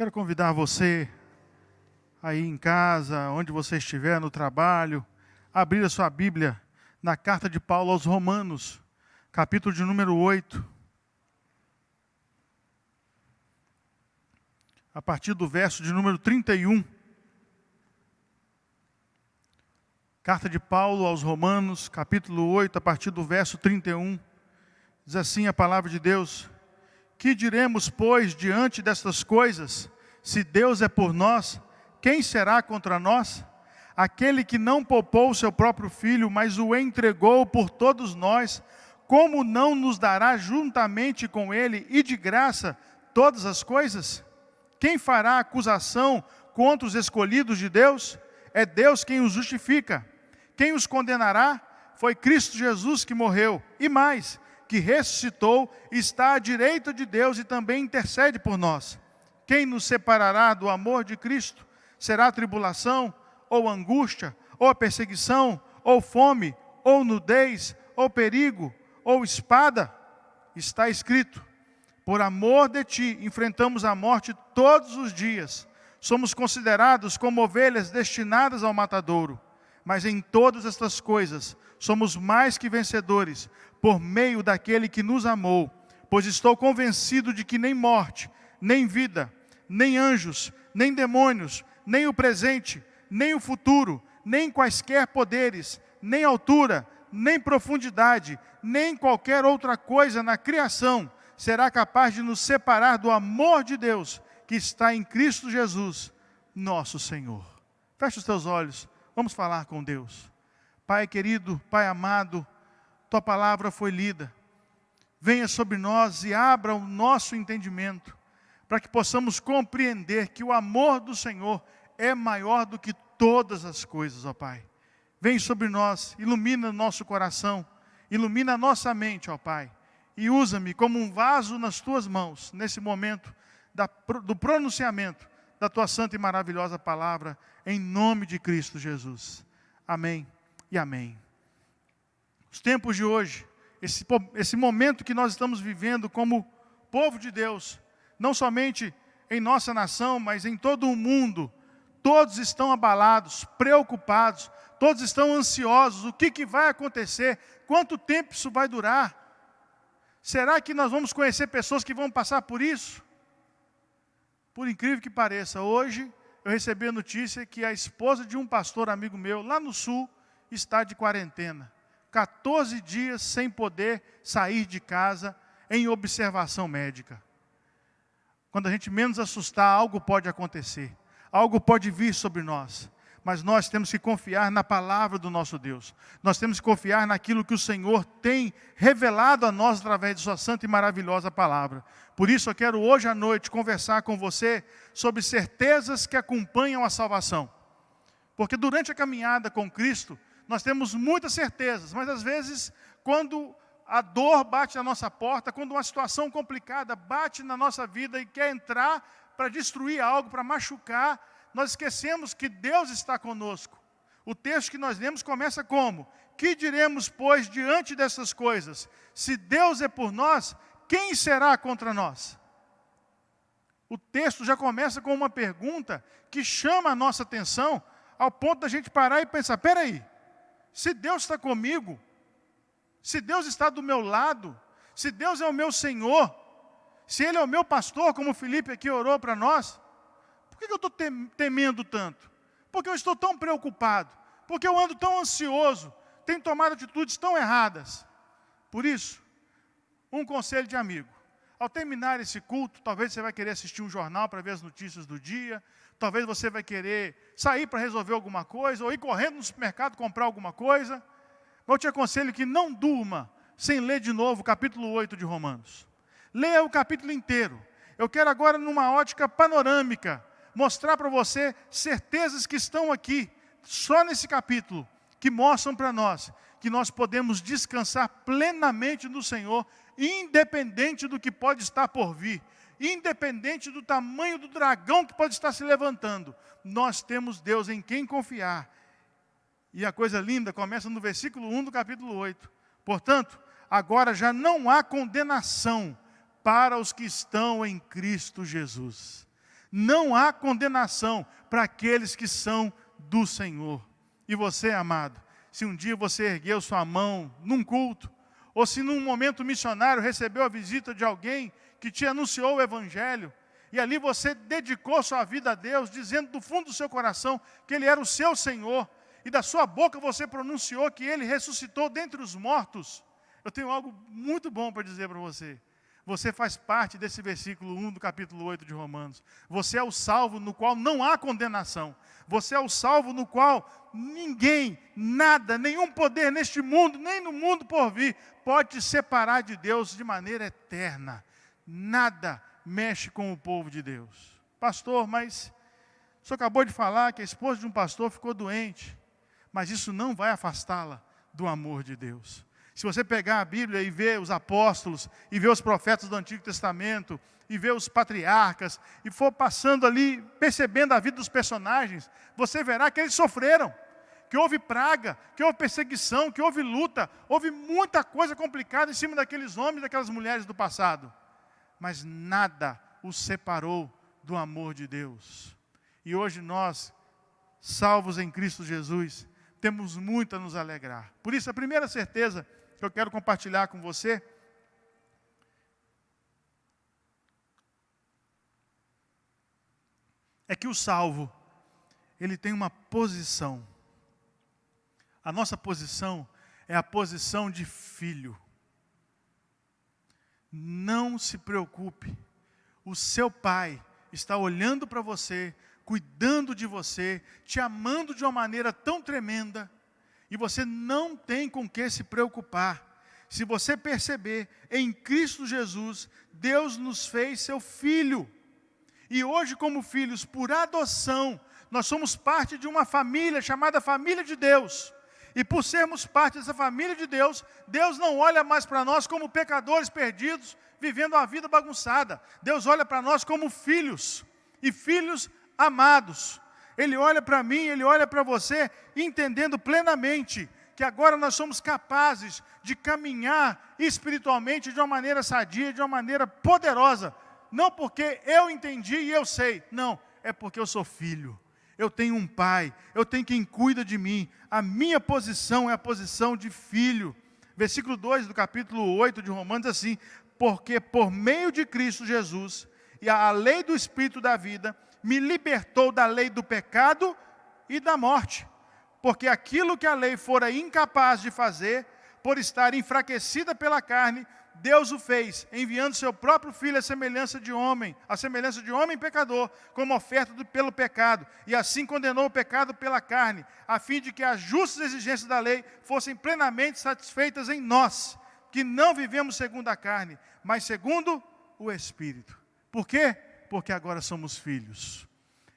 Quero convidar você, aí em casa, onde você estiver, no trabalho, a abrir a sua Bíblia na carta de Paulo aos Romanos, capítulo de número 8. A partir do verso de número 31. Carta de Paulo aos Romanos, capítulo 8, a partir do verso 31. Diz assim a palavra de Deus: Que diremos, pois, diante destas coisas? Se Deus é por nós, quem será contra nós? Aquele que não poupou o seu próprio Filho, mas o entregou por todos nós, como não nos dará juntamente com ele e de graça todas as coisas? Quem fará acusação contra os escolhidos de Deus? É Deus quem os justifica. Quem os condenará? Foi Cristo Jesus que morreu, e mais, que ressuscitou, está à direita de Deus e também intercede por nós. Quem nos separará do amor de Cristo? Será a tribulação, ou angústia, ou a perseguição, ou fome, ou nudez, ou perigo, ou espada? Está escrito: por amor de ti enfrentamos a morte todos os dias. Somos considerados como ovelhas destinadas ao matadouro. Mas em todas estas coisas somos mais que vencedores, por meio daquele que nos amou. Pois estou convencido de que nem morte, nem vida, nem anjos, nem demônios, nem o presente, nem o futuro, nem quaisquer poderes, nem altura, nem profundidade, nem qualquer outra coisa na criação será capaz de nos separar do amor de Deus que está em Cristo Jesus, nosso Senhor. Feche os teus olhos, vamos falar com Deus. Pai querido, Pai amado, Tua palavra foi lida. Venha sobre nós e abra o nosso entendimento, para que possamos compreender que o amor do Senhor é maior do que todas as coisas, ó Pai. Vem sobre nós, ilumina o nosso coração, ilumina a nossa mente, ó Pai, e usa-me como um vaso nas Tuas mãos, nesse momento do pronunciamento da Tua santa e maravilhosa palavra, em nome de Cristo Jesus. Amém e amém. Os tempos de hoje, esse momento que nós estamos vivendo como povo de Deus, não somente em nossa nação, mas em todo o mundo, todos estão abalados, preocupados, todos estão ansiosos. O que vai acontecer? Quanto tempo isso vai durar? Será que nós vamos conhecer pessoas que vão passar por isso? Por incrível que pareça, hoje eu recebi a notícia que a esposa de um pastor amigo meu, lá no sul, está de quarentena. 14 dias sem poder sair de casa em observação médica. Quando a gente menos assustar, algo pode acontecer. Algo pode vir sobre nós. Mas nós temos que confiar na palavra do nosso Deus. Nós temos que confiar naquilo que o Senhor tem revelado a nós através de Sua santa e maravilhosa palavra. Por isso eu quero hoje à noite conversar com você sobre certezas que acompanham a salvação. Porque durante a caminhada com Cristo, nós temos muitas certezas, mas às vezes, quando a dor bate na nossa porta, quando uma situação complicada bate na nossa vida e quer entrar para destruir algo, para machucar, nós esquecemos que Deus está conosco. O texto que nós lemos começa como? Que diremos, pois, diante dessas coisas? Se Deus é por nós, quem será contra nós? O texto já começa com uma pergunta que chama a nossa atenção, ao ponto da gente parar e pensar: peraí, se Deus está comigo, se Deus está do meu lado, se Deus é o meu Senhor, se Ele é o meu pastor, como o Felipe aqui orou para nós, por que eu estou temendo tanto? Por que eu estou tão preocupado? Por que eu ando tão ansioso? Tenho tomado atitudes tão erradas? Por isso, um conselho de amigo. Ao terminar esse culto, talvez você vai querer assistir um jornal para ver as notícias do dia, talvez você vai querer sair para resolver alguma coisa, ou ir correndo no supermercado comprar alguma coisa. Mas eu te aconselho que não durma sem ler de novo o capítulo 8 de Romanos. Leia o capítulo inteiro. Eu quero agora, numa ótica panorâmica, mostrar para você certezas que estão aqui, só nesse capítulo, que mostram para nós que nós podemos descansar plenamente no Senhor, independente do que pode estar por vir, independente do tamanho do dragão que pode estar se levantando. Nós temos Deus em quem confiar. E a coisa linda começa no versículo 1 do capítulo 8. Portanto, agora já não há condenação para os que estão em Cristo Jesus. Não há condenação para aqueles que são do Senhor. E você, amado, se um dia você ergueu sua mão num culto, ou se num momento missionário recebeu a visita de alguém que te anunciou o Evangelho, e ali você dedicou sua vida a Deus, dizendo do fundo do seu coração que Ele era o seu Senhor, e da sua boca você pronunciou que Ele ressuscitou dentre os mortos. Eu tenho algo muito bom para dizer para você. Você faz parte desse versículo 1 do capítulo 8 de Romanos. Você é o salvo no qual não há condenação. Você é o salvo no qual ninguém, nada, nenhum poder neste mundo, nem no mundo por vir, pode te separar de Deus de maneira eterna. Nada mexe com o povo de Deus. Pastor, mas o senhor acabou de falar que a esposa de um pastor ficou doente. Mas isso não vai afastá-la do amor de Deus. Se você pegar a Bíblia e ver os apóstolos, e ver os profetas do Antigo Testamento, e ver os patriarcas, e for passando ali, percebendo a vida dos personagens, você verá que eles sofreram, que houve praga, que houve perseguição, que houve luta, houve muita coisa complicada em cima daqueles homens e daquelas mulheres do passado. Mas nada os separou do amor de Deus. E hoje nós, salvos em Cristo Jesus, temos muito a nos alegrar. Por isso, a primeira certeza que eu quero compartilhar com você é que o salvo, ele tem uma posição. A nossa posição é a posição de filho. Não se preocupe, o seu pai está olhando para você, cuidando de você, te amando de uma maneira tão tremenda, e você não tem com que se preocupar. Se você perceber, em Cristo Jesus, Deus nos fez seu filho. E hoje, como filhos, por adoção, nós somos parte de uma família chamada Família de Deus. E por sermos parte dessa família de Deus, Deus não olha mais para nós como pecadores perdidos, vivendo uma vida bagunçada. Deus olha para nós como filhos, e filhos amados. Ele olha para mim, Ele olha para você, entendendo plenamente que agora nós somos capazes de caminhar espiritualmente de uma maneira sadia, de uma maneira poderosa. Não porque eu entendi e eu sei, não, é porque eu sou filho. Eu tenho um pai, eu tenho quem cuida de mim. A minha posição é a posição de filho. Versículo 2 do capítulo 8 de Romanos, assim: porque por meio de Cristo Jesus, e a lei do Espírito da vida, me libertou da lei do pecado e da morte. Porque aquilo que a lei fora incapaz de fazer, por estar enfraquecida pela carne, Deus o fez, enviando seu próprio Filho à semelhança de homem pecador, como oferta pelo pecado, e assim condenou o pecado pela carne, a fim de que as justas exigências da lei fossem plenamente satisfeitas em nós, que não vivemos segundo a carne, mas segundo o Espírito. Por quê? Porque agora somos filhos.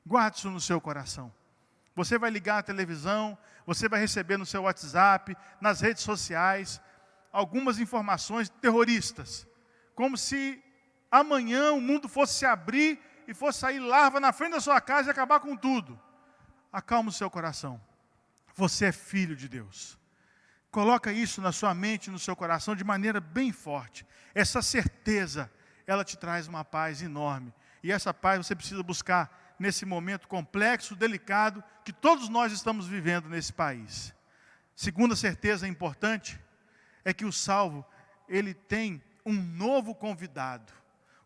Guarde isso no seu coração. Você vai ligar a televisão, você vai receber no seu WhatsApp, nas redes sociais, algumas informações terroristas. Como se amanhã o mundo fosse se abrir e fosse sair larva na frente da sua casa e acabar com tudo. Acalma o seu coração. Você é filho de Deus. Coloca isso na sua mente, no seu coração, de maneira bem forte. Essa certeza, ela te traz uma paz enorme. E essa paz você precisa buscar nesse momento complexo, delicado, que todos nós estamos vivendo nesse país. Segunda certeza importante é que o salvo, ele tem um novo convidado.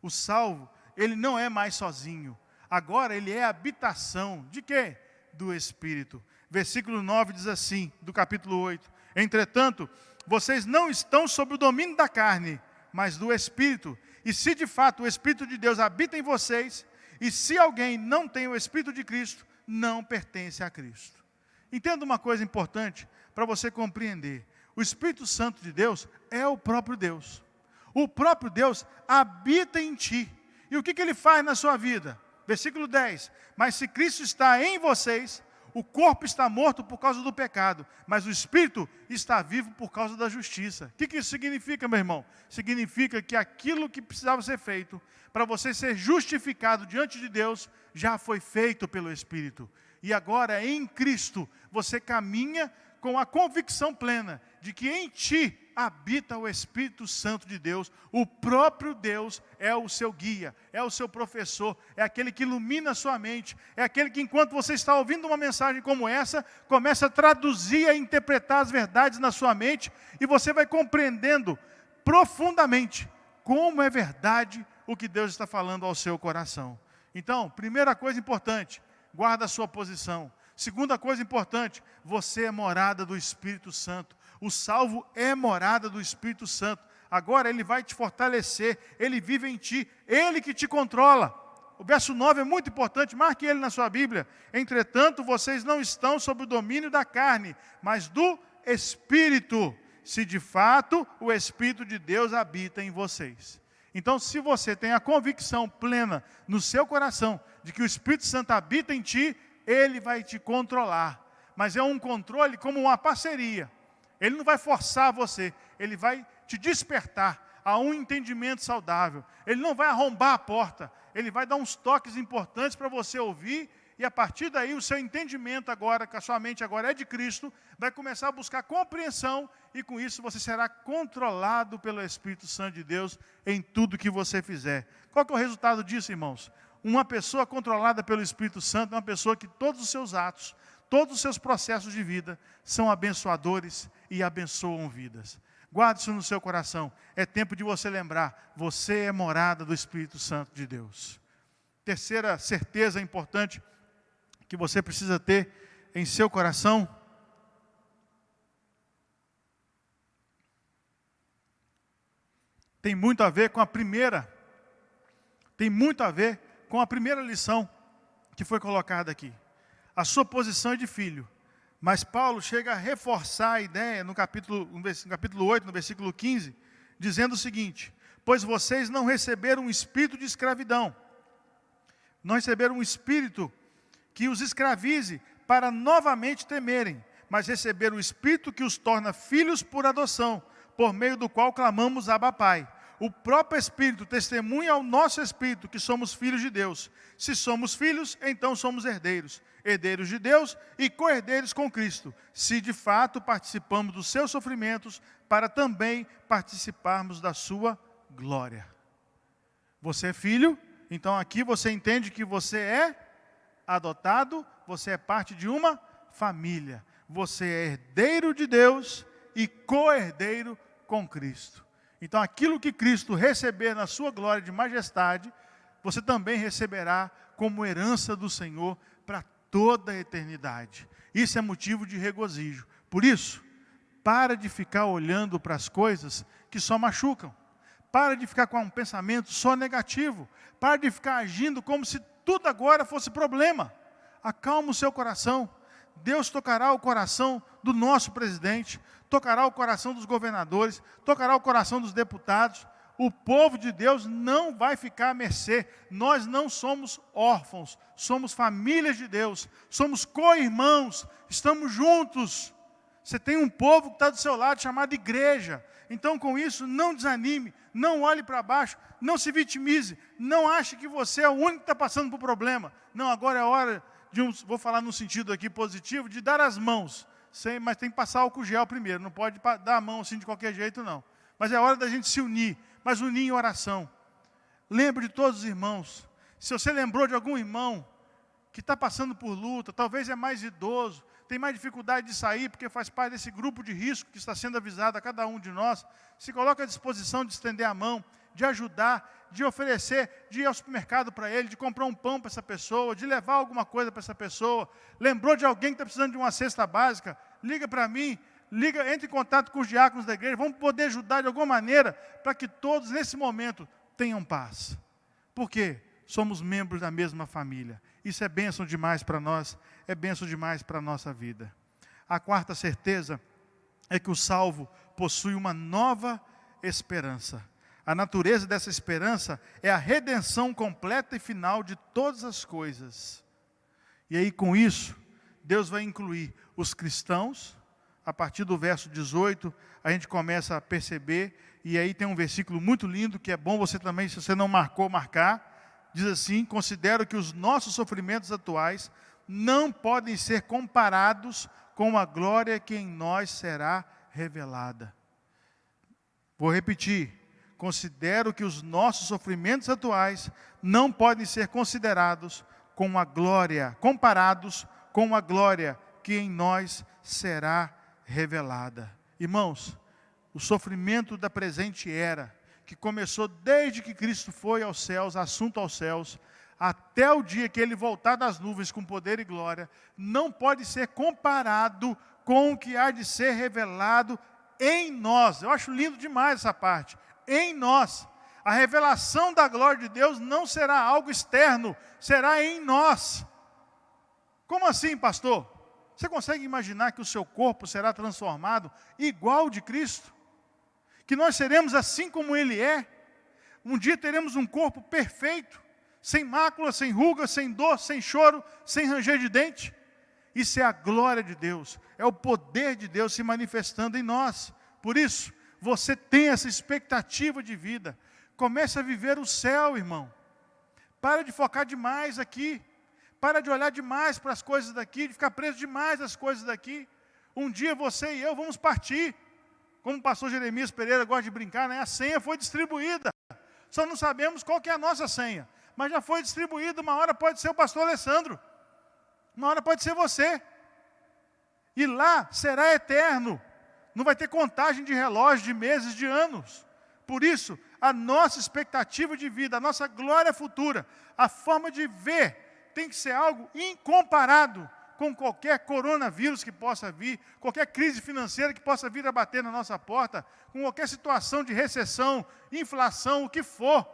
O salvo, ele não é mais sozinho. Agora ele é habitação. De quê? Do Espírito. Versículo 9 diz assim, do capítulo 8. Entretanto, vocês não estão sob o domínio da carne, mas do Espírito. E se de fato o Espírito de Deus habita em vocês, e se alguém não tem o Espírito de Cristo, não pertence a Cristo. Entenda uma coisa importante para você compreender. O Espírito Santo de Deus é o próprio Deus. O próprio Deus habita em ti. E o que ele faz na sua vida? Versículo 10. Mas se Cristo está em vocês, o corpo está morto por causa do pecado, mas o Espírito está vivo por causa da justiça. O que isso significa, meu irmão? Significa que aquilo que precisava ser feito, para você ser justificado diante de Deus, já foi feito pelo Espírito. E agora, em Cristo, você caminha com a convicção plena de que em ti habita o Espírito Santo de Deus. O próprio Deus é o seu guia, é o seu professor, é aquele que ilumina a sua mente, é aquele que, enquanto você está ouvindo uma mensagem como essa, começa a traduzir e interpretar as verdades na sua mente, e você vai compreendendo profundamente como é verdade o que Deus está falando ao seu coração. Então, primeira coisa importante, guarda a sua posição. Segunda coisa importante, você é morada do Espírito Santo. O salvo é morada do Espírito Santo. Agora ele vai te fortalecer, ele vive em ti, ele que te controla. O verso 9 é muito importante, marque ele na sua Bíblia. Entretanto, vocês não estão sob o domínio da carne, mas do Espírito, se de fato o Espírito de Deus habita em vocês. Então, se você tem a convicção plena no seu coração de que o Espírito Santo habita em ti, ele vai te controlar. Mas é um controle como uma parceria. Ele não vai forçar você, ele vai te despertar a um entendimento saudável. Ele não vai arrombar a porta, ele vai dar uns toques importantes para você ouvir, e a partir daí o seu entendimento agora, que a sua mente agora é de Cristo, vai começar a buscar compreensão, e com isso você será controlado pelo Espírito Santo de Deus em tudo que você fizer. Qual que é o resultado disso, irmãos? Uma pessoa controlada pelo Espírito Santo é uma pessoa que todos os seus atos, todos os seus processos de vida são abençoadores e abençoam vidas. Guarde isso no seu coração. É tempo de você lembrar, você é morada do Espírito Santo de Deus. Terceira certeza importante que você precisa ter em seu coração tem muito a ver com a primeira lição que foi colocada aqui. A sua posição é de filho. Mas Paulo chega a reforçar a ideia no capítulo 8, no versículo 15, dizendo o seguinte: pois vocês não receberam um espírito de escravidão, não receberam um espírito que os escravize para novamente temerem, mas receberam o espírito que os torna filhos por adoção, por meio do qual clamamos Abba Pai. O próprio Espírito testemunha ao nosso Espírito que somos filhos de Deus. Se somos filhos, então somos herdeiros. Herdeiros de Deus e co-herdeiros com Cristo. Se de fato participamos dos seus sofrimentos, para também participarmos da sua glória. Você é filho, então aqui você entende que você é adotado, você é parte de uma família. Você é herdeiro de Deus e co-herdeiro com Cristo. Então, aquilo que Cristo receber na sua glória de majestade, você também receberá como herança do Senhor para toda a eternidade. Isso é motivo de regozijo. Por isso, para de ficar olhando para as coisas que só machucam. Para de ficar com um pensamento só negativo. Para de ficar agindo como se tudo agora fosse problema. Acalma o seu coração. Deus tocará o coração do nosso presidente, tocará o coração dos governadores, tocará o coração dos deputados. O povo de Deus não vai ficar à mercê. Nós não somos órfãos, somos famílias de Deus, somos co-irmãos, estamos juntos. Você tem um povo que está do seu lado, chamado igreja. Então, com isso, não desanime, não olhe para baixo, não se vitimize, não ache que você é o único que está passando por problema. Não, agora é a hora vou falar no sentido aqui positivo, de dar as mãos. Mas tem que passar álcool gel primeiro, não pode dar a mão assim de qualquer jeito, não. Mas é hora da gente se unir, mas unir em oração. Lembre de todos os irmãos. Se você lembrou de algum irmão que está passando por luta, talvez é mais idoso, tem mais dificuldade de sair, porque faz parte desse grupo de risco que está sendo avisado a cada um de nós, se coloca à disposição de estender a mão, de ajudar, de oferecer, de ir ao supermercado para ele, de comprar um pão para essa pessoa, de levar alguma coisa para essa pessoa. Lembrou de alguém que está precisando de uma cesta básica? Liga para mim, entre em contato com os diáconos da igreja, vamos poder ajudar de alguma maneira, para que todos nesse momento tenham paz. Por quê? Somos membros da mesma família. Isso é bênção demais para nós, é bênção demais para a nossa vida. A quarta certeza é que o salvo possui uma nova esperança. A natureza dessa esperança é a redenção completa e final de todas as coisas. E aí, com isso, Deus vai incluir os cristãos. A partir do verso 18, a gente começa a perceber, e aí tem um versículo muito lindo, que é bom você também, se você não marcou, marcar. Diz assim: considero que os nossos sofrimentos atuais não podem ser comparados com a glória que em nós será revelada. Vou repetir. Considero que os nossos sofrimentos atuais não podem ser comparados com a glória que em nós será revelada. Irmãos, o sofrimento da presente era, que começou desde que Cristo foi aos céus, assunto aos céus, até o dia que Ele voltar das nuvens com poder e glória, não pode ser comparado com o que há de ser revelado em nós. Eu acho lindo demais essa parte. Em nós. A revelação da glória de Deus não será algo externo, será em nós. Como assim, pastor? Você consegue imaginar que o seu corpo será transformado igual ao de Cristo? Que nós seremos assim como Ele é? Um dia teremos um corpo perfeito, sem mácula, sem ruga, sem dor, sem choro, sem ranger de dente? Isso é a glória de Deus, é o poder de Deus se manifestando em nós. Por isso, você tem essa expectativa de vida. Comece a viver o céu, irmão. Para de focar demais aqui. Para de olhar demais para as coisas daqui, de ficar preso demais às coisas daqui. Um dia você e eu vamos partir. Como o pastor Jeremias Pereira gosta de brincar, né? A senha foi distribuída. Só não sabemos qual que é a nossa senha. Mas já foi distribuída. Uma hora pode ser o pastor Alessandro. Uma hora pode ser você. E lá será eterno. Não vai ter contagem de relógio, de meses, de anos. Por isso, a nossa expectativa de vida, a nossa glória futura, a forma de ver, tem que ser algo incomparado com qualquer coronavírus que possa vir, qualquer crise financeira que possa vir a bater na nossa porta, com qualquer situação de recessão, inflação, o que for.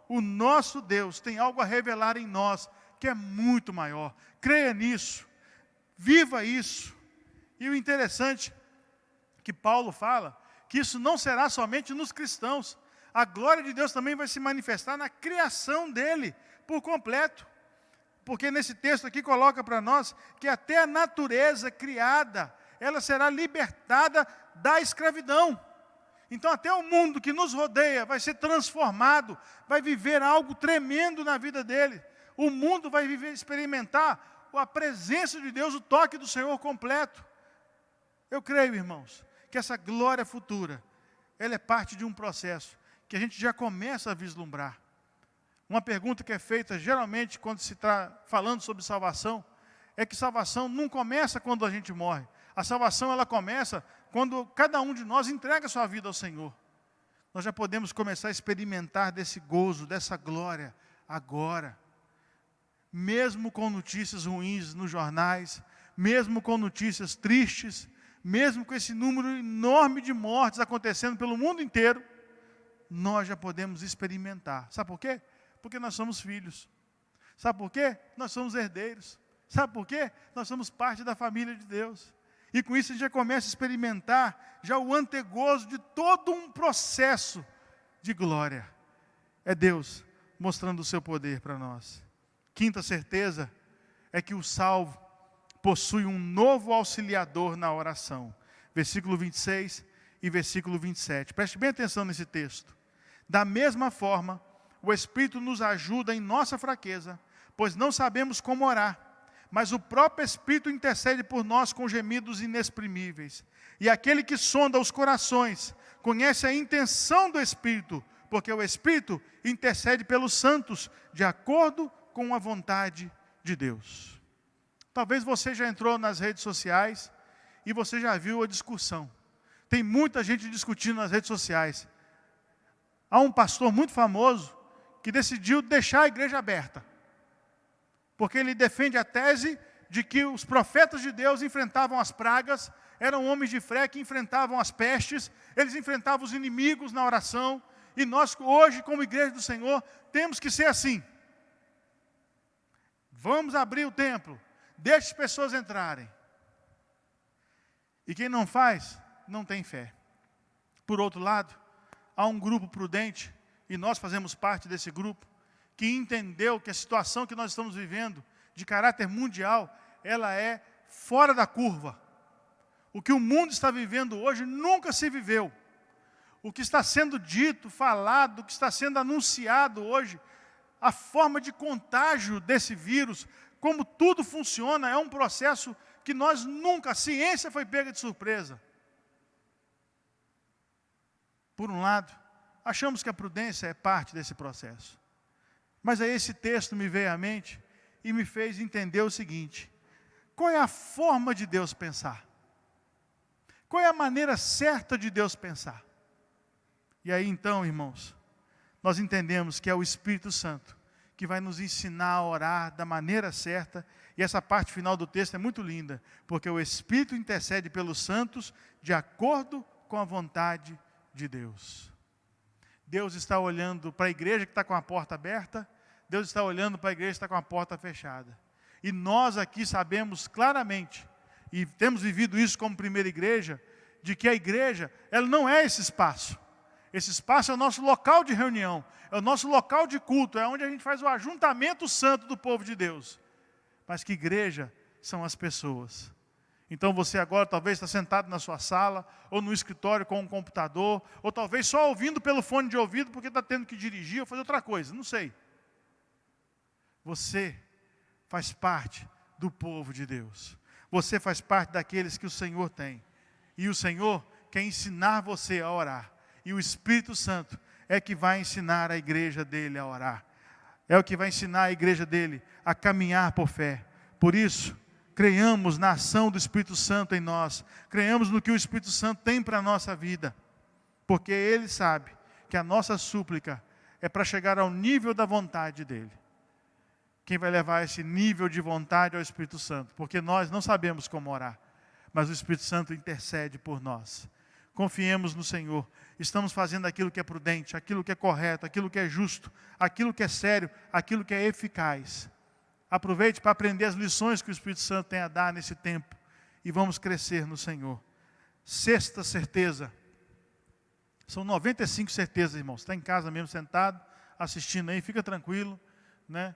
O nosso Deus tem algo a revelar em nós, que é muito maior. Creia nisso, viva isso. E o interessante que Paulo fala, que isso não será somente nos cristãos. A glória de Deus também vai se manifestar na criação dele, por completo. Porque nesse texto aqui coloca para nós que até a natureza criada, ela será libertada da escravidão. Então até o mundo que nos rodeia vai ser transformado, vai viver algo tremendo na vida dele. O mundo vai experimentar a presença de Deus, o toque do Senhor completo. Eu creio, irmãos, que essa glória futura, ela é parte de um processo que a gente já começa a vislumbrar. Uma pergunta que é feita geralmente quando se está falando sobre salvação, é que salvação não começa quando a gente morre. A salvação ela começa quando cada um de nós entrega a sua vida ao Senhor. Nós já podemos começar a experimentar desse gozo, dessa glória, agora. Mesmo com notícias ruins nos jornais, mesmo com notícias tristes, mesmo com esse número enorme de mortes acontecendo pelo mundo inteiro, nós já podemos experimentar. Sabe por quê? Porque nós somos filhos. Sabe por quê? Nós somos herdeiros. Sabe por quê? Nós somos parte da família de Deus. E com isso a gente já começa a experimentar já o antegozo de todo um processo de glória. É Deus mostrando o seu poder para nós. Quinta certeza é que o salvo possui um novo auxiliador na oração. Versículo 26 e versículo 27. Preste bem atenção nesse texto. Da mesma forma, o Espírito nos ajuda em nossa fraqueza, pois não sabemos como orar, mas o próprio Espírito intercede por nós com gemidos inexprimíveis. E aquele que sonda os corações, conhece a intenção do Espírito, porque o Espírito intercede pelos santos, de acordo com a vontade de Deus. Talvez você já entrou nas redes sociais e você já viu a discussão. Tem muita gente discutindo nas redes sociais. Há um pastor muito famoso que decidiu deixar a igreja aberta. Porque ele defende a tese de que os profetas de Deus enfrentavam as pragas, eram homens de fé que enfrentavam as pestes, eles enfrentavam os inimigos na oração, e nós hoje, como igreja do Senhor, temos que ser assim. Vamos abrir o templo, deixe as pessoas entrarem. E quem não faz, não tem fé. Por outro lado, há um grupo prudente, e nós fazemos parte desse grupo, que entendeu que a situação que nós estamos vivendo, de caráter mundial, ela é fora da curva. O que o mundo está vivendo hoje nunca se viveu. O que está sendo dito, falado, o que está sendo anunciado hoje, a forma de contágio desse vírus, como tudo funciona, é um processo que nós nunca, a ciência foi pega de surpresa. Por um lado, achamos que a prudência é parte desse processo. Mas aí esse texto me veio à mente e me fez entender o seguinte: qual é a forma de Deus pensar? Qual é a maneira certa de Deus pensar? E aí então, irmãos, nós entendemos que é o Espírito Santo que vai nos ensinar a orar da maneira certa. E essa parte final do texto é muito linda, porque o Espírito intercede pelos santos de acordo com a vontade de Deus. Deus está olhando para a igreja que está com a porta aberta, Deus está olhando para a igreja que está com a porta fechada. E nós aqui sabemos claramente, e temos vivido isso como primeira igreja, de que a igreja, ela não é esse espaço. Esse espaço é o nosso local de reunião, é o nosso local de culto, é onde a gente faz o ajuntamento santo do povo de Deus. Mas que igreja são as pessoas. Então você agora talvez está sentado na sua sala, ou no escritório com um computador, ou talvez só ouvindo pelo fone de ouvido porque está tendo que dirigir ou fazer outra coisa, não sei. Você faz parte do povo de Deus. Você faz parte daqueles que o Senhor tem. E o Senhor quer ensinar você a orar. E o Espírito Santo é que vai ensinar a igreja dele a orar. É o que vai ensinar a igreja dele a caminhar por fé. Por isso, creiamos na ação do Espírito Santo em nós. Creiamos no que o Espírito Santo tem para a nossa vida. Porque ele sabe que a nossa súplica é para chegar ao nível da vontade dele. Quem vai levar esse nível de vontade é o Espírito Santo. Porque nós não sabemos como orar. Mas o Espírito Santo intercede por nós. Confiemos no Senhor. Estamos fazendo aquilo que é prudente, aquilo que é correto, aquilo que é justo, aquilo que é sério, aquilo que é eficaz. Aproveite para aprender as lições que o Espírito Santo tem a dar nesse tempo. E vamos crescer no Senhor. Sexta certeza. São 95 certezas, irmãos. Está em casa mesmo, sentado, assistindo aí, fica tranquilo, né?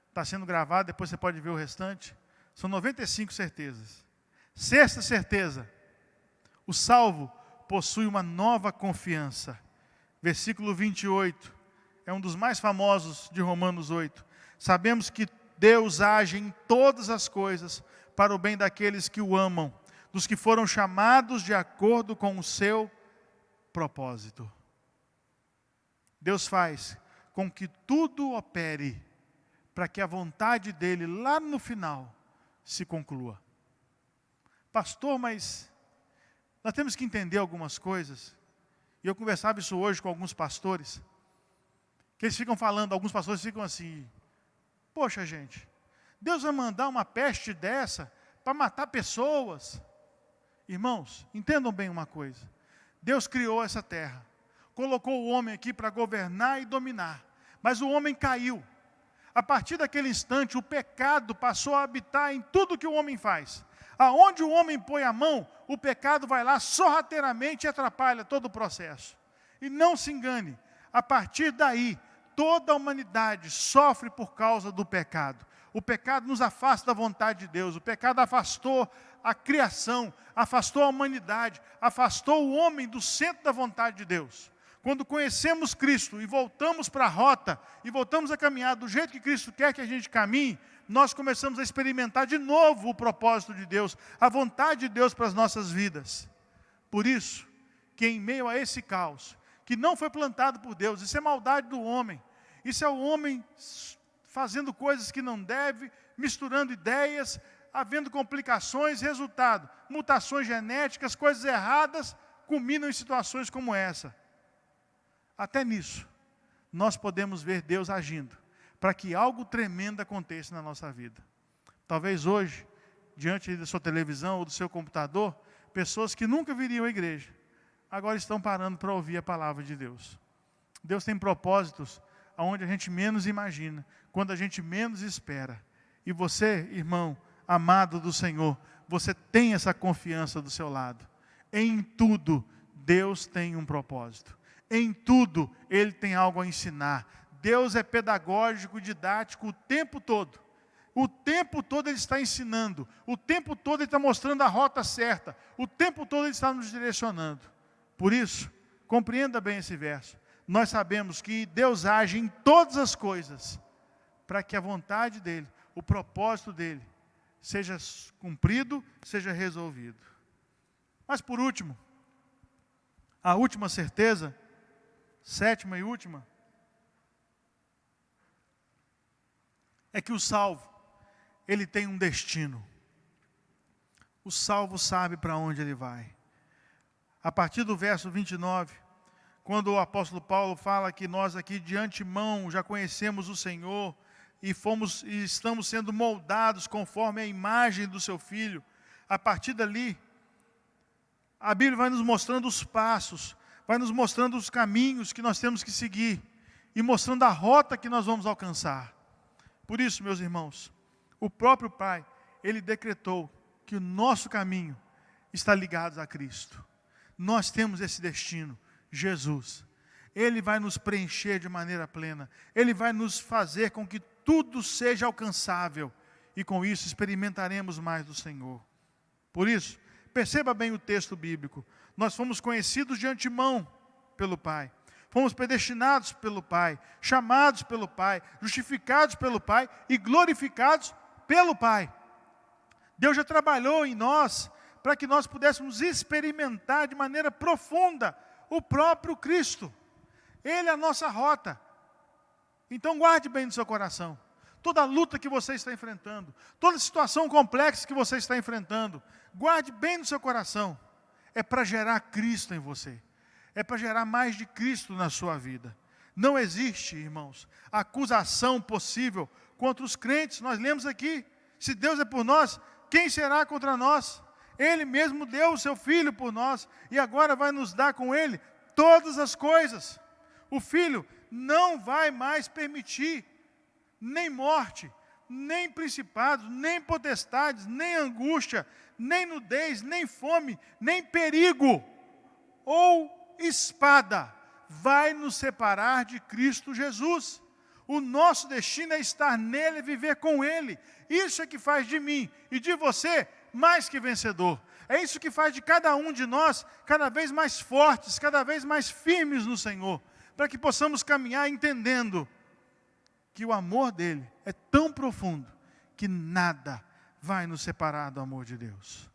Está sendo gravado, depois você pode ver o restante. São 95 certezas. Sexta certeza. O salvo possui uma nova confiança. Versículo 28, é um dos mais famosos de Romanos 8. Sabemos que Deus age em todas as coisas para o bem daqueles que o amam, dos que foram chamados de acordo com o seu propósito. Deus faz com que tudo opere para que a vontade dele lá no final se conclua. Pastor, mas nós temos que entender algumas coisas. E eu conversava isso hoje com alguns pastores, que eles ficam falando, alguns pastores ficam assim: poxa gente, Deus vai mandar uma peste dessa para matar pessoas. Irmãos, entendam bem uma coisa. Deus criou essa terra, colocou o homem aqui para governar e dominar, mas o homem caiu. A partir daquele instante, o pecado passou a habitar em tudo que o homem faz. Aonde o homem põe a mão, o pecado vai lá sorrateiramente e atrapalha todo o processo. E não se engane, a partir daí, toda a humanidade sofre por causa do pecado. O pecado nos afasta da vontade de Deus, o pecado afastou a criação, afastou a humanidade, afastou o homem do centro da vontade de Deus. Quando conhecemos Cristo e voltamos para a rota, e voltamos a caminhar do jeito que Cristo quer que a gente caminhe, nós começamos a experimentar de novo o propósito de Deus, a vontade de Deus para as nossas vidas. Por isso, que em meio a esse caos, que não foi plantado por Deus, isso é maldade do homem, isso é o homem fazendo coisas que não deve, misturando ideias, havendo complicações, resultado, mutações genéticas, coisas erradas, culminam em situações como essa. Até nisso, nós podemos ver Deus agindo, para que algo tremendo aconteça na nossa vida. Talvez hoje, diante da sua televisão ou do seu computador, pessoas que nunca viriam à igreja, agora estão parando para ouvir a palavra de Deus. Deus tem propósitos aonde a gente menos imagina, quando a gente menos espera. E você, irmão, amado do Senhor, você tem essa confiança do seu lado. Em tudo, Deus tem um propósito. Em tudo, Ele tem algo a ensinar. Deus é pedagógico, didático o tempo todo. O tempo todo Ele está ensinando. O tempo todo Ele está mostrando a rota certa. O tempo todo Ele está nos direcionando. Por isso, compreenda bem esse verso. Nós sabemos que Deus age em todas as coisas para que a vontade dEle, o propósito dEle, seja cumprido, seja resolvido. Mas por último, a última certeza sétima e última, é que o salvo, ele tem um destino. O salvo sabe para onde ele vai. A partir do verso 29, quando o apóstolo Paulo fala que nós aqui de antemão já conhecemos o Senhor e estamos sendo moldados conforme a imagem do seu Filho, a partir dali, a Bíblia vai nos mostrando os passos, vai nos mostrando os caminhos que nós temos que seguir e mostrando a rota que nós vamos alcançar. Por isso, meus irmãos, o próprio Pai, Ele decretou que o nosso caminho está ligado a Cristo. Nós temos esse destino, Jesus. Ele vai nos preencher de maneira plena. Ele vai nos fazer com que tudo seja alcançável. E com isso experimentaremos mais do Senhor. Por isso, perceba bem o texto bíblico. Nós fomos conhecidos de antemão pelo Pai. Fomos predestinados pelo Pai, chamados pelo Pai, justificados pelo Pai e glorificados pelo Pai. Deus já trabalhou em nós para que nós pudéssemos experimentar de maneira profunda o próprio Cristo. Ele é a nossa rota. Então guarde bem no seu coração. Toda luta que você está enfrentando, toda situação complexa que você está enfrentando, guarde bem no seu coração. É para gerar Cristo em você. É para gerar mais de Cristo na sua vida. Não existe, irmãos, acusação possível contra os crentes. Nós lemos aqui, se Deus é por nós, quem será contra nós? Ele mesmo deu o seu Filho por nós e agora vai nos dar com Ele todas as coisas. O Filho não vai mais permitir nem morte, nem principados, nem potestades, nem angústia, nem nudez, nem fome, nem perigo ou espada vai nos separar de Cristo Jesus. O nosso destino é estar nele e viver com Ele. Isso é que faz de mim e de você mais que vencedor. É isso que faz de cada um de nós cada vez mais fortes, cada vez mais firmes no Senhor, para que possamos caminhar entendendo que o amor dele é tão profundo que nada vai nos separar do amor de Deus.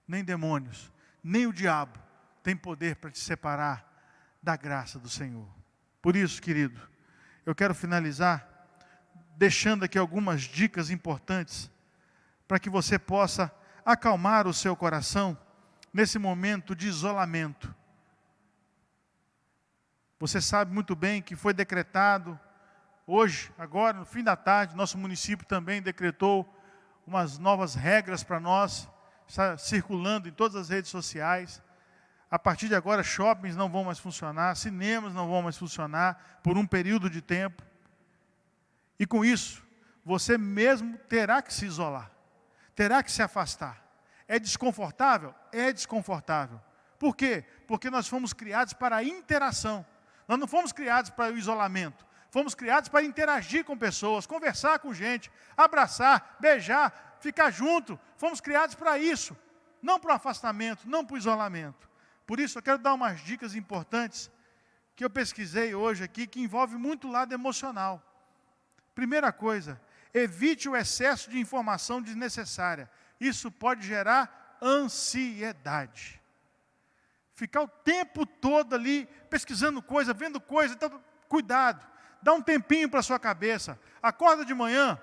Nem demônios, nem o diabo tem poder para te separar da graça do Senhor. Por isso, querido, eu quero finalizar deixando aqui algumas dicas importantes para que você possa acalmar o seu coração nesse momento de isolamento. Você sabe muito bem que foi decretado hoje, agora, no fim da tarde, nosso município também decretou umas novas regras para nós, está circulando em todas as redes sociais. A partir de agora, shoppings não vão mais funcionar, cinemas não vão mais funcionar por um período de tempo. E com isso, você mesmo terá que se isolar, terá que se afastar. É desconfortável? É desconfortável. Por quê? Porque nós fomos criados para a interação. Nós não fomos criados para o isolamento. Fomos criados para interagir com pessoas, conversar com gente, abraçar, beijar, ficar junto. Fomos criados para isso. Não para o afastamento, não para o isolamento. Por isso eu quero dar umas dicas importantes que eu pesquisei hoje aqui, que envolve muito o lado emocional. Primeira coisa, evite o excesso de informação desnecessária. Isso pode gerar ansiedade. Ficar o tempo todo ali pesquisando coisa, vendo coisa, então, cuidado. Dá um tempinho para a sua cabeça. Acorda de manhã,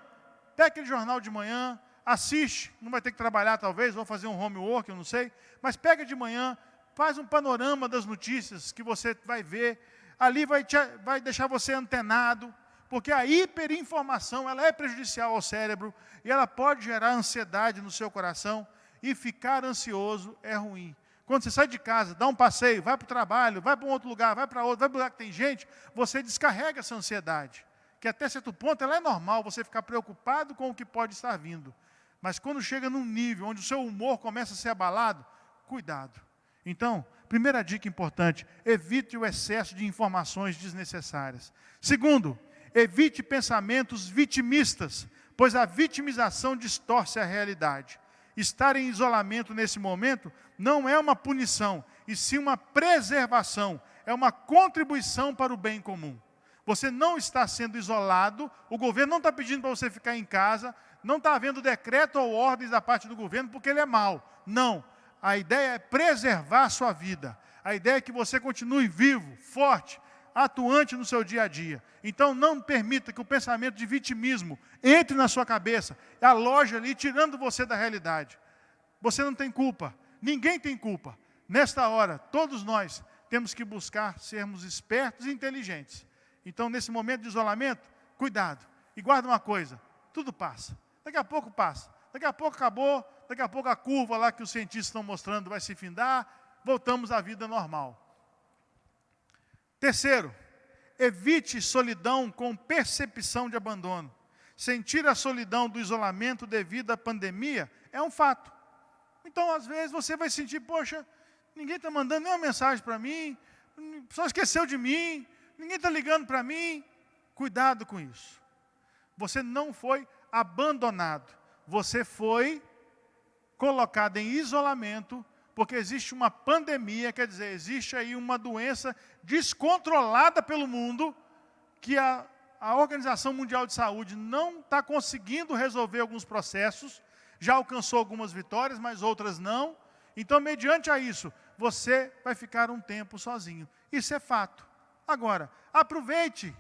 pega aquele jornal de manhã, assiste, não vai ter que trabalhar talvez, vou fazer um homework, eu não sei, mas pega de manhã, faz um panorama das notícias que você vai ver, ali vai deixar você antenado, porque a hiperinformação ela é prejudicial ao cérebro e ela pode gerar ansiedade no seu coração e ficar ansioso é ruim. Quando você sai de casa, dá um passeio, vai para o trabalho, vai para um outro lugar, vai para outro, vai para um lugar que tem gente, você descarrega essa ansiedade, que até certo ponto ela é normal, você ficar preocupado com o que pode estar vindo. Mas quando chega num nível onde o seu humor começa a ser abalado, cuidado. Então, primeira dica importante, evite o excesso de informações desnecessárias. Segundo, evite pensamentos vitimistas, pois a vitimização distorce a realidade. Estar em isolamento nesse momento não é uma punição, e sim uma preservação, é uma contribuição para o bem comum. Você não está sendo isolado, o governo não está pedindo para você ficar em casa, não está havendo decreto ou ordens da parte do governo porque ele é mau. Não, a ideia é preservar a sua vida, a ideia é que você continue vivo, forte, atuante no seu dia a dia. Então não permita que o pensamento de vitimismo entre na sua cabeça, aloje ali, tirando você da realidade. Você não tem culpa, ninguém tem culpa. Nesta hora, todos nós temos que buscar sermos espertos e inteligentes. Então, nesse momento de isolamento, cuidado. E guarda uma coisa, tudo passa. Daqui a pouco passa. Daqui a pouco acabou, daqui a pouco a curva lá que os cientistas estão mostrando vai se findar, voltamos à vida normal. Terceiro, evite solidão com percepção de abandono. Sentir a solidão do isolamento devido à pandemia é um fato. Então, às vezes, você vai sentir, poxa, ninguém está mandando nenhuma mensagem para mim, só esqueceu de mim, ninguém está ligando para mim. Cuidado com isso. Você não foi abandonado. Você foi colocado em isolamento, porque existe uma pandemia, quer dizer, existe aí uma doença descontrolada pelo mundo, que a Organização Mundial de Saúde não está conseguindo resolver alguns processos, já alcançou algumas vitórias, mas outras não. Então, mediante a isso, você vai ficar um tempo sozinho. Isso é fato. Agora, aproveite,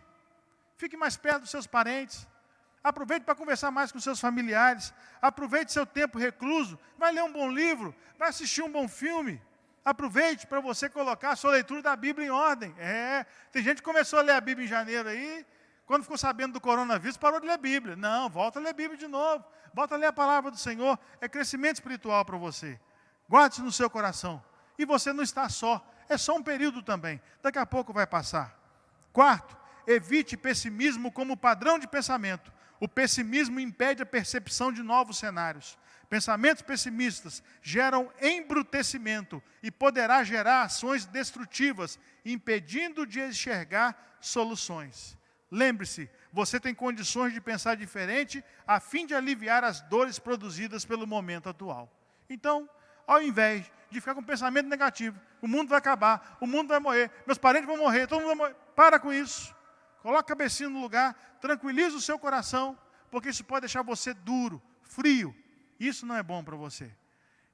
fique mais perto dos seus parentes, aproveite para conversar mais com seus familiares, aproveite seu tempo recluso, vai ler um bom livro, vai assistir um bom filme, aproveite para você colocar a sua leitura da Bíblia em ordem. Tem gente que começou a ler a Bíblia em janeiro aí, quando ficou sabendo do coronavírus, parou de ler a Bíblia. Não, volta a ler a Bíblia de novo, volta a ler a palavra do Senhor, é crescimento espiritual para você. Guarde isso no seu coração. E você não está só, é só um período também, daqui a pouco vai passar. Quarto, evite pessimismo como padrão de pensamento. O pessimismo impede a percepção de novos cenários. Pensamentos pessimistas geram embrutecimento e poderá gerar ações destrutivas, impedindo de enxergar soluções. Lembre-se, você tem condições de pensar diferente a fim de aliviar as dores produzidas pelo momento atual. Então, ao invés de ficar com pensamento negativo, o mundo vai acabar, o mundo vai morrer, meus parentes vão morrer, todo mundo vai morrer. Para com isso. Coloque a cabecinha no lugar, tranquilize o seu coração, porque isso pode deixar você duro, frio. Isso não é bom para você.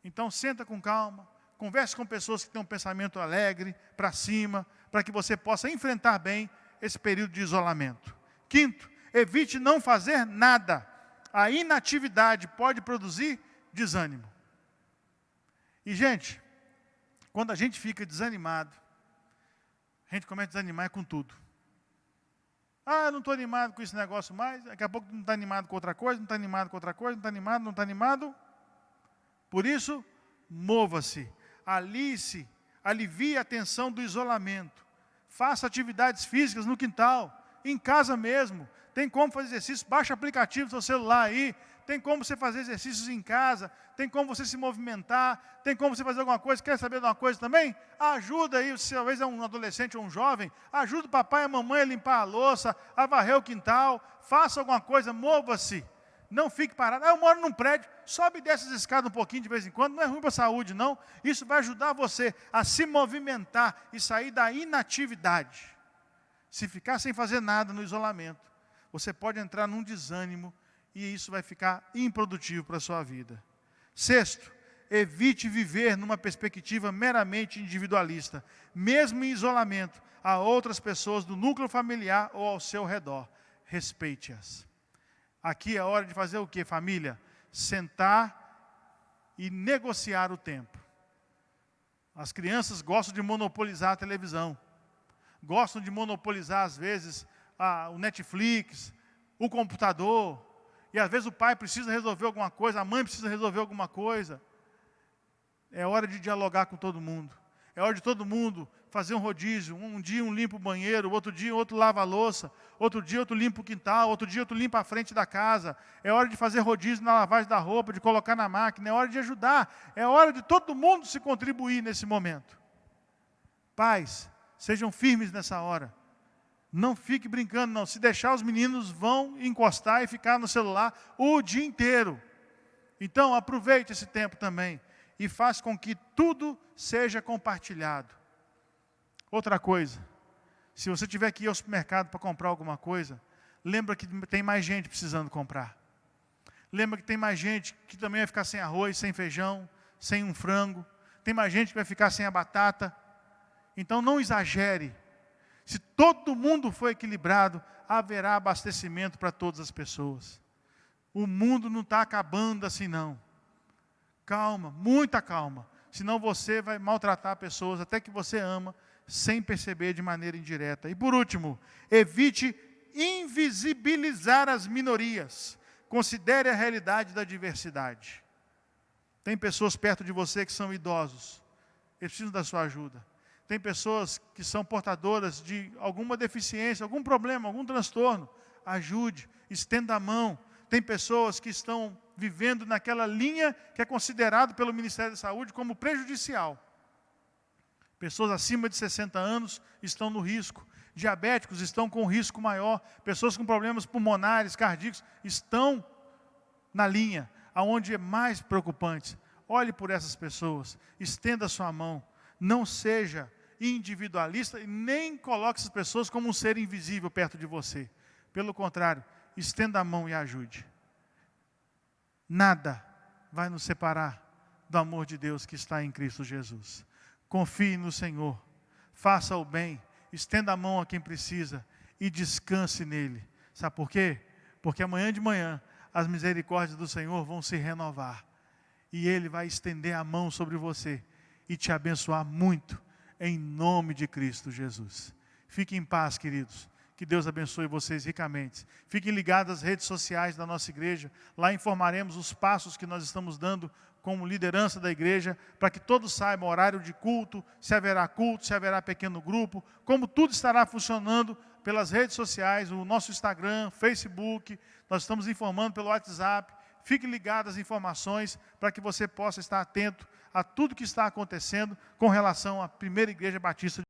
Então, senta com calma, converse com pessoas que têm um pensamento alegre, para cima, para que você possa enfrentar bem esse período de isolamento. Quinto, evite não fazer nada. A inatividade pode produzir desânimo. E, gente, quando a gente fica desanimado, a gente começa a desanimar com tudo. Eu não estou animado com esse negócio mais, daqui a pouco não está animado com outra coisa, não está animado com outra coisa, não está animado, não está animado. Por isso, mova-se, alie-se, alivie a tensão do isolamento. Faça atividades físicas no quintal, em casa mesmo. Tem como fazer exercício, baixa aplicativo do seu celular aí. Tem como você fazer exercícios em casa, tem como você se movimentar, tem como você fazer alguma coisa. Quer saber de uma coisa também? Ajuda aí, se talvez é um adolescente ou um jovem, ajuda o papai e a mamãe a limpar a louça, a varrer o quintal, faça alguma coisa, mova-se. Não fique parado. Eu moro num prédio, sobe e desce as escadas um pouquinho de vez em quando, não é ruim para a saúde, não. Isso vai ajudar você a se movimentar e sair da inatividade. Se ficar sem fazer nada no isolamento, você pode entrar num desânimo e isso vai ficar improdutivo para a sua vida. Sexto, evite viver numa perspectiva meramente individualista. Mesmo em isolamento, há outras pessoas do núcleo familiar ou ao seu redor. Respeite-as. Aqui é hora de fazer o quê, família? Sentar e negociar o tempo. As crianças gostam de monopolizar a televisão. Gostam de monopolizar, às vezes, o Netflix, o computador. E às vezes o pai precisa resolver alguma coisa, a mãe precisa resolver alguma coisa. É hora de dialogar com todo mundo. É hora de todo mundo fazer um rodízio. Um dia um limpa o banheiro, outro dia outro lava a louça, outro dia outro limpa o quintal, outro dia outro limpa a frente da casa. É hora de fazer rodízio na lavagem da roupa, de colocar na máquina. É hora de ajudar. É hora de todo mundo se contribuir nesse momento. Pais, sejam firmes nessa hora. Não fique brincando, não. Se deixar, os meninos vão encostar e ficar no celular o dia inteiro. Então, aproveite esse tempo também e faça com que tudo seja compartilhado. Outra coisa, se você tiver que ir ao supermercado para comprar alguma coisa, lembra que tem mais gente precisando comprar. Lembra que tem mais gente que também vai ficar sem arroz, sem feijão, sem um frango. Tem mais gente que vai ficar sem a batata. Então, não exagere. Se todo mundo for equilibrado, haverá abastecimento para todas as pessoas. O mundo não está acabando assim não. Calma, muita calma. Senão você vai maltratar pessoas até que você ama, sem perceber de maneira indireta. E por último, evite invisibilizar as minorias. Considere a realidade da diversidade. Tem pessoas perto de você que são idosos. Eles precisam da sua ajuda. Tem pessoas que são portadoras de alguma deficiência, algum problema, algum transtorno. Ajude, estenda a mão. Tem pessoas que estão vivendo naquela linha que é considerado pelo Ministério da Saúde como prejudicial. Pessoas acima de 60 anos estão no risco. Diabéticos estão com risco maior. Pessoas com problemas pulmonares, cardíacos, estão na linha, aonde é mais preocupante. Olhe por essas pessoas, estenda a sua mão. Não seja individualista e nem coloque essas pessoas como um ser invisível perto de você. Pelo contrário, estenda a mão e ajude. Nada vai nos separar do amor de Deus que está em Cristo Jesus. Confie no Senhor, faça o bem, estenda a mão a quem precisa e descanse nele. Sabe por quê? Porque amanhã de manhã as misericórdias do Senhor vão se renovar. E Ele vai estender a mão sobre você e te abençoar muito, em nome de Cristo Jesus. Fiquem em paz, queridos. Que Deus abençoe vocês ricamente. Fiquem ligados às redes sociais da nossa igreja. Lá informaremos os passos que nós estamos dando como liderança da igreja, para que todos saibam o horário de culto, se haverá pequeno grupo, como tudo estará funcionando pelas redes sociais, o nosso Instagram, Facebook. Nós estamos informando pelo WhatsApp. Fique ligado às informações para que você possa estar atento a tudo que está acontecendo com relação à Primeira Igreja Batista